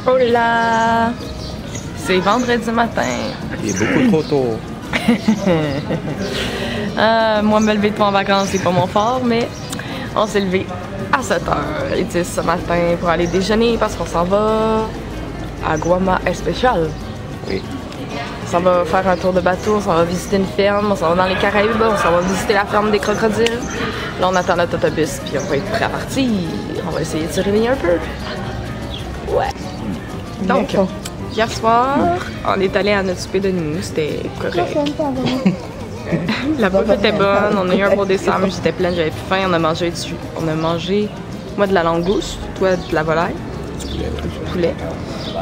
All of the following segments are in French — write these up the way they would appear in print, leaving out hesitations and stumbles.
Hola! C'est vendredi matin. Il est beaucoup trop tôt. Moi, me lever de en vacances, c'est pas mon fort, mais on s'est levé à 7h10 ce matin pour aller déjeuner parce qu'on s'en va à Guama Especial. Oui. On s'en va faire un tour de bateau, on s'en va visiter une ferme, on s'en va dans les Caraïbes, on s'en va visiter la ferme des crocodiles. Là, on attend notre autobus, puis on va être prêt à partir. On va essayer de se réveiller un peu. Ouais. Donc, hier soir, on est allé à notre souper de nuit, c'était correct. La bouffe était bonne, on a eu un beau dessert, mais j'étais pleine, j'avais faim, on a mangé, moi de la langouste, toi de la volaille, du poulet.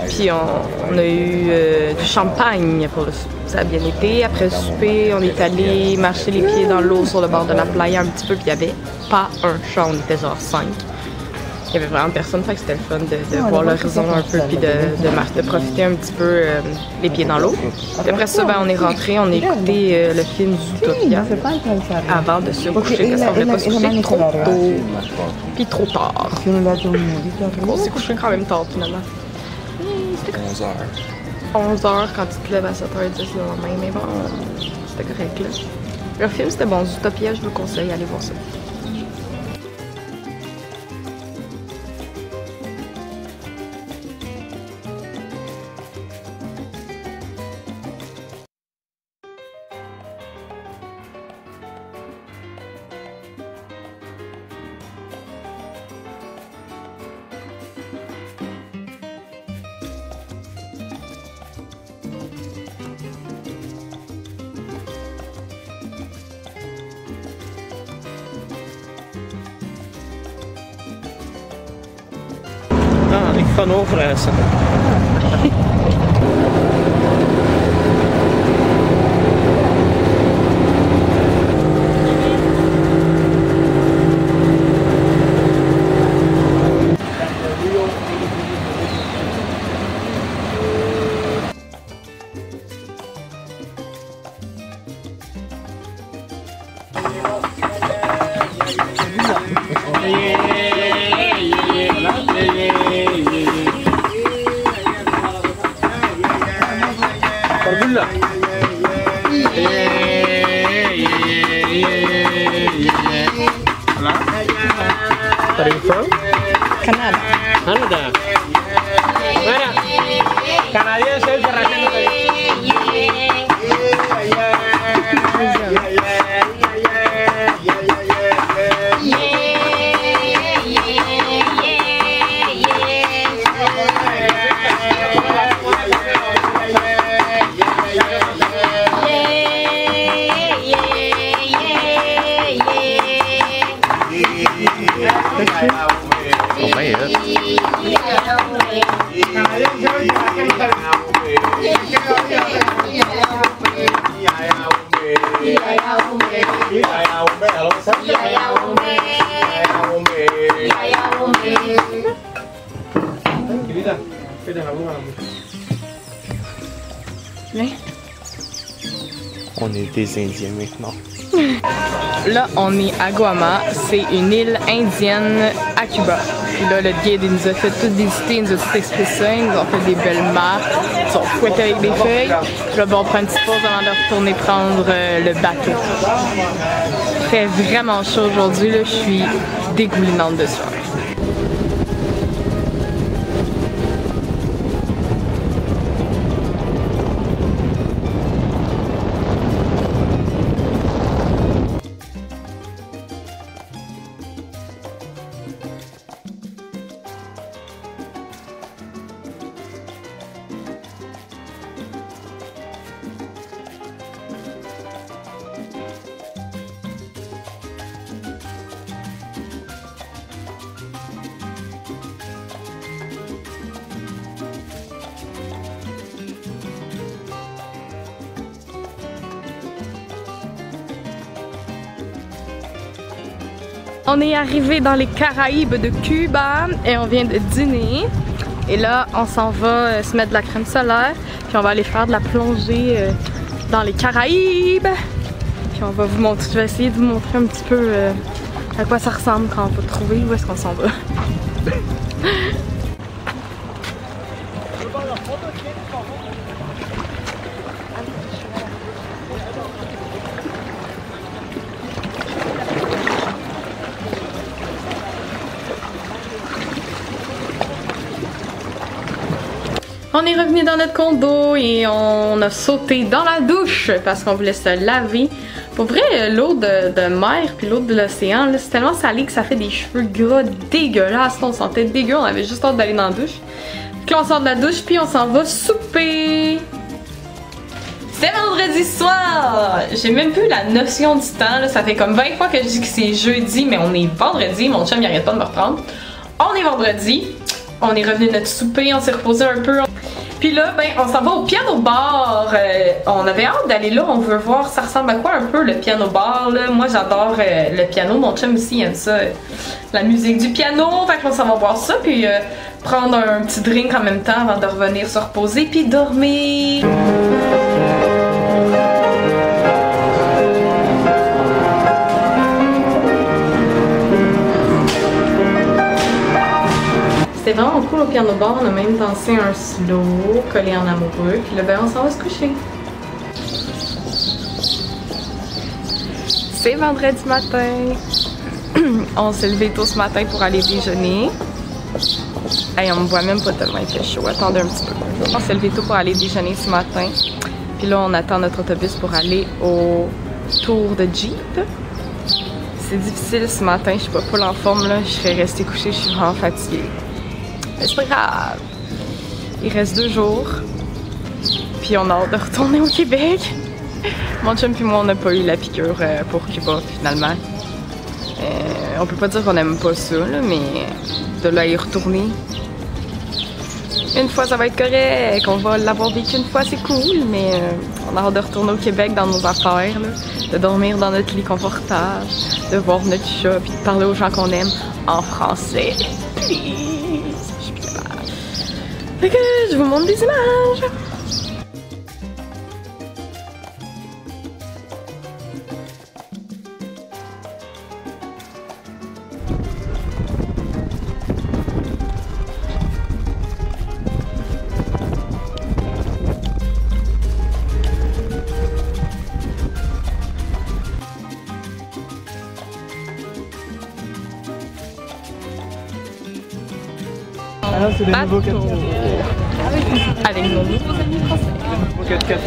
Puis on a eu du champagne pour le souper, ça a bien été. Après le souper, on est allé marcher les pieds dans l'eau sur le bord de la playa un petit peu, puis il n'y avait pas un chat, on était genre 5. Il y avait vraiment personne, fait que c'était le fun de voir l'horizon un peu, puis de profiter un petit peu les pieds dans l'eau. Après ça, ben, on est rentré, on a écouté le film Zootopia avant de se coucher, parce qu'on voulait pas se coucher trop tôt, puis trop tard. On s'est couché quand même tard finalement. 11h. 11h quand tu te lèves à 7h10 le lendemain, mais bon, c'était correct là. Le film c'était bon, Zootopia, je vous conseille, allez voir ça. Ik ga overreizen. Là. Where are you from? Canada. Canada. Mira, canadiense que On est des Indiens maintenant. Là, on est à Guama, c'est une île indienne à Cuba. Puis là, le guide il nous a fait tout visiter, il nous a tout expliqué ça, ils nous ont fait des belles marques, ils sont fouettés avec des feuilles. Puis là, bon, on prend une petite pause avant de retourner prendre le bateau. Il fait vraiment chaud aujourd'hui, là, je suis dégoulinante de sueur. On est arrivé dans les Caraïbes de Cuba et on vient de dîner. Et là, on s'en va se mettre de la crème solaire, puis on va aller faire de la plongée dans les Caraïbes. Puis on va vous montrer, je vais essayer de vous montrer un petit peu à quoi ça ressemble quand on va trouver où est-ce qu'on s'en va. On est revenu dans notre condo et on a sauté dans la douche parce qu'on voulait se laver. Pour vrai, l'eau de mer puis l'eau de l'océan, c'est tellement salé que ça fait des cheveux gras dégueulasses. On sentait dégueu, on avait juste hâte d'aller dans la douche. Puis là, on sort de la douche puis on s'en va souper. C'est vendredi soir! J'ai même plus la notion du temps, là. Ça fait comme 20 fois que je dis que c'est jeudi, mais on est vendredi. Mon chum il arrête pas de me reprendre. On est vendredi. On est revenu de notre souper, on s'est reposé un peu. Puis là, ben, on s'en va au piano bar. On avait hâte d'aller là, on veut voir ça ressemble à quoi un peu le piano bar. Là. Moi, j'adore le piano. Mon chum aussi aime ça, la musique du piano. Fait qu'on s'en va voir ça, puis prendre un petit drink en même temps avant de revenir se reposer, puis dormir. C'était vraiment cool au piano bar, on a même dansé un slow, collé en amoureux, puis là ben on s'en va se coucher. C'est vendredi matin. On s'est levé tôt ce matin pour aller déjeuner. Hey, on me voit même pas tellement, il fait chaud, attendez un petit peu. On s'est levé tôt pour aller déjeuner ce matin. Puis là on attend notre autobus pour aller au tour de Jeep. C'est difficile ce matin, je suis pas full en forme là, je serais restée couchée, je suis vraiment fatiguée. Mais c'est pas grave. Il reste 2 jours. Puis on a hâte de retourner au Québec. Mon chum puis moi, on n'a pas eu la piqûre pour Cuba, finalement. On peut pas dire qu'on n'aime pas ça, là, mais de là y retourner. Une fois, ça va être correct. On va l'avoir vécu une fois, c'est cool. Mais on a hâte de retourner au Québec dans nos affaires, là, de dormir dans notre lit confortable, de voir notre chat, puis de parler aux gens qu'on aime en français. Please. Fait que je vous montre des images. Ah, c'est les nouveaux 4x4. Avec nos nouveaux amis français. Les nouveaux 4x4.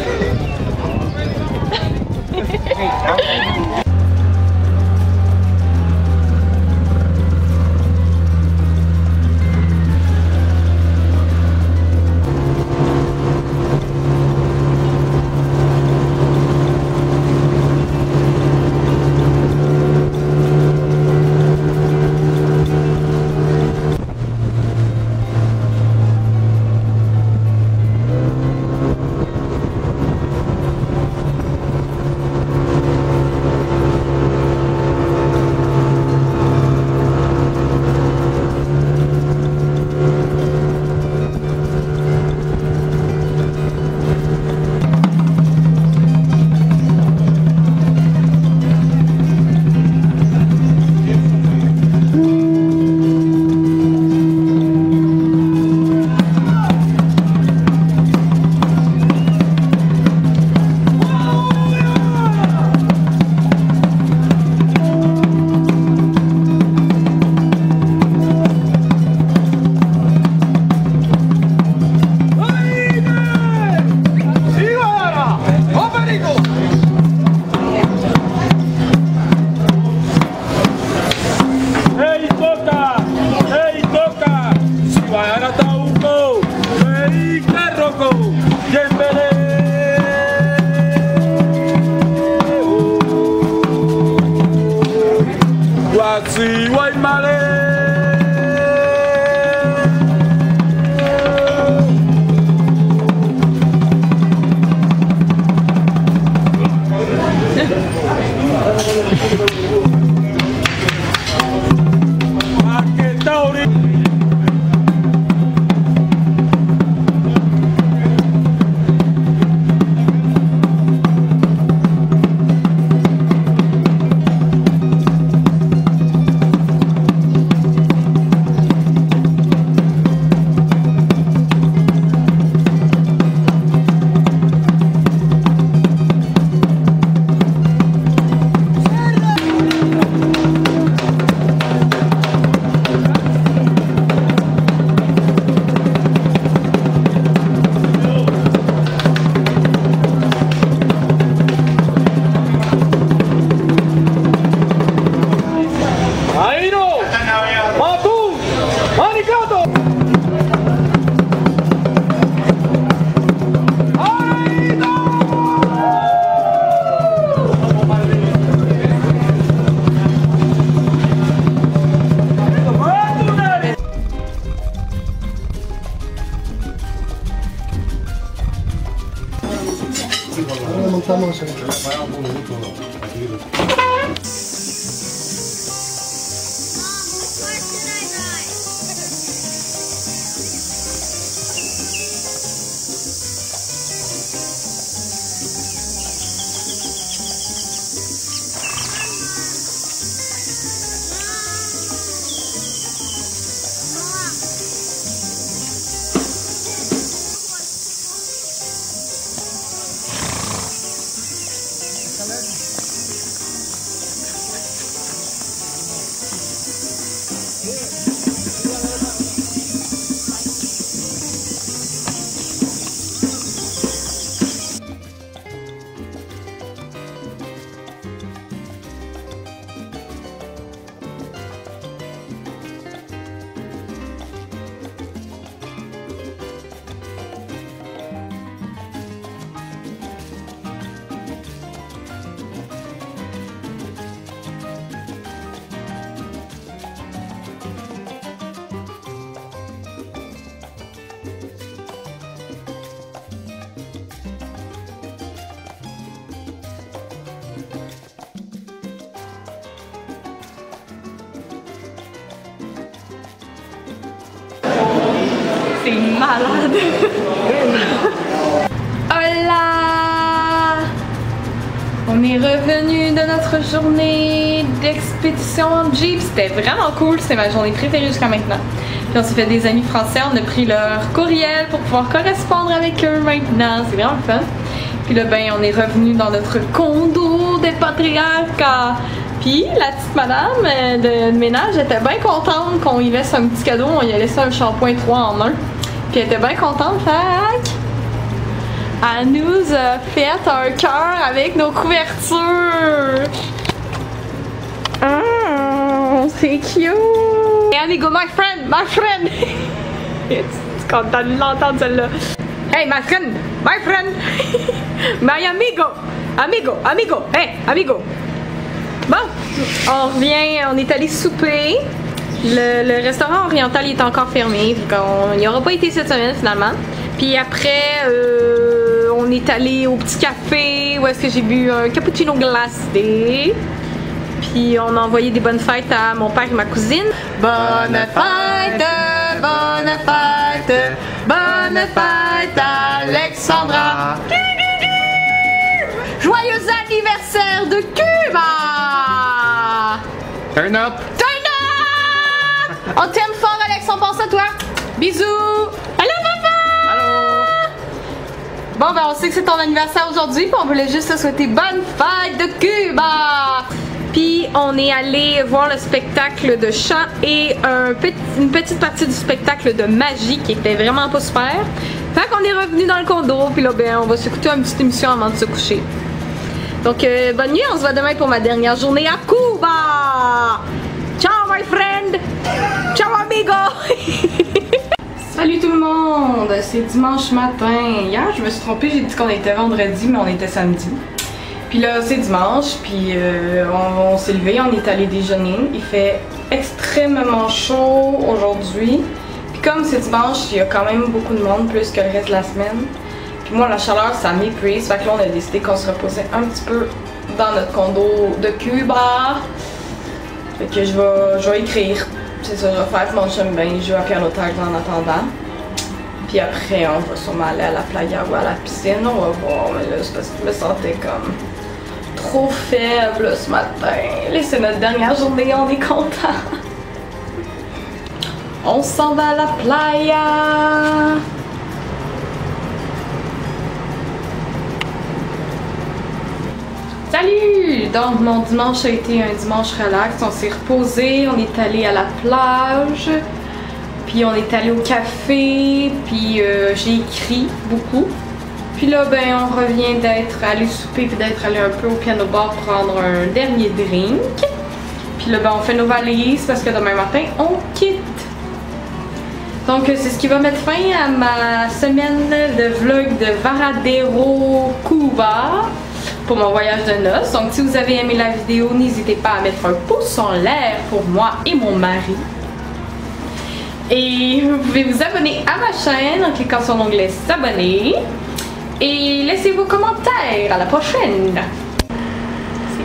C'est malade! Hola! On est revenu de notre journée d'expédition en Jeep. C'était vraiment cool, c'est ma journée préférée jusqu'à maintenant. Puis on s'est fait des amis français, on a pris leur courriel pour pouvoir correspondre avec eux maintenant. C'est vraiment fun. Puis là, ben, on est revenu dans notre condo des patriarcats. Puis la petite madame de ménage était bien contente qu'on y laisse un petit cadeau. On y a laissé un shampoing 3 en 1. Puis elle était bien contente, fait elle nous a fait un cœur avec nos couvertures. Oh, c'est cute! Et amigo, my friend, my friend! Tu es content de l'entendre celle-là. Hey, my friend, my friend! My amigo! Amigo, amigo! Hey, amigo! Bon, on revient, on est allé souper. Le restaurant oriental il est encore fermé, on n'y aura pas été cette semaine finalement. Puis après, on est allé au petit café où est-ce que j'ai bu un cappuccino glacé. Puis on a envoyé des bonnes fêtes à mon père et ma cousine. Bonne fête, bonne fête, bonne fête Alexandra. Joyeux anniversaire de Cuba! Turn up! Turn up! On t'aime fort, Alex, on pense à toi. Bisous! Allô, papa! Allô! Bon, ben, on sait que c'est ton anniversaire aujourd'hui, puis on voulait juste te souhaiter bonne fête de Cuba! Puis, on est allé voir le spectacle de chant et une petite partie du spectacle de magie qui était vraiment pas super. Fait qu'on est revenu dans le condo, puis là, ben, on va s'écouter une petite émission avant de se coucher. Donc, bonne nuit, on se voit demain pour ma dernière journée à Cuba! Ciao, my friend! Ciao, amigo! Salut tout le monde! C'est dimanche matin. Hier, je me suis trompée, j'ai dit qu'on était vendredi, mais on était samedi. Puis là, c'est dimanche, puis on s'est levé, on est allé déjeuner. Il fait extrêmement chaud aujourd'hui. Puis comme c'est dimanche, il y a quand même beaucoup de monde, plus que le reste de la semaine. Puis moi, la chaleur, ça m'épuise. Fait que là, on a décidé qu'on se reposait un petit peu dans notre condo de Cuba. Fait que je vais écrire. C'est ça que je vais faire. Mon chum, ben, jouer à piano tag en attendant. Puis après, on va sûrement aller à la playa ou à la piscine. On va voir. Mais là, c'est parce que je me sentais comme trop faible ce matin. Là, c'est notre dernière journée. On est content. On s'en va à la playa. Salut! Donc mon dimanche a été un dimanche relax, on s'est reposé, on est allé à la plage, puis on est allé au café, puis j'ai écrit beaucoup. Puis là ben on revient d'être allé souper puis d'être allé un peu au piano bar prendre un dernier drink. Puis là ben on fait nos valises parce que demain matin on quitte. Donc c'est ce qui va mettre fin à ma semaine de vlog de Varadero, Cuba. Pour mon voyage de noces. Donc si vous avez aimé la vidéo, n'hésitez pas à mettre un pouce en l'air pour moi et mon mari. Et vous pouvez vous abonner à ma chaîne en cliquant sur l'onglet s'abonner. Et laissez vos commentaires. À la prochaine!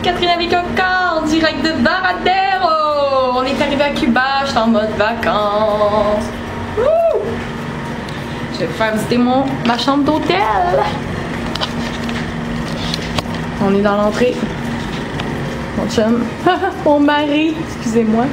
Catherine avec un corps, direct de Varadero. On est arrivé à Cuba, je suis en mode vacances. Wouh! Je vais faire visiter ma chambre d'hôtel. On est dans l'entrée. Mon chum, mon mari, excusez-moi.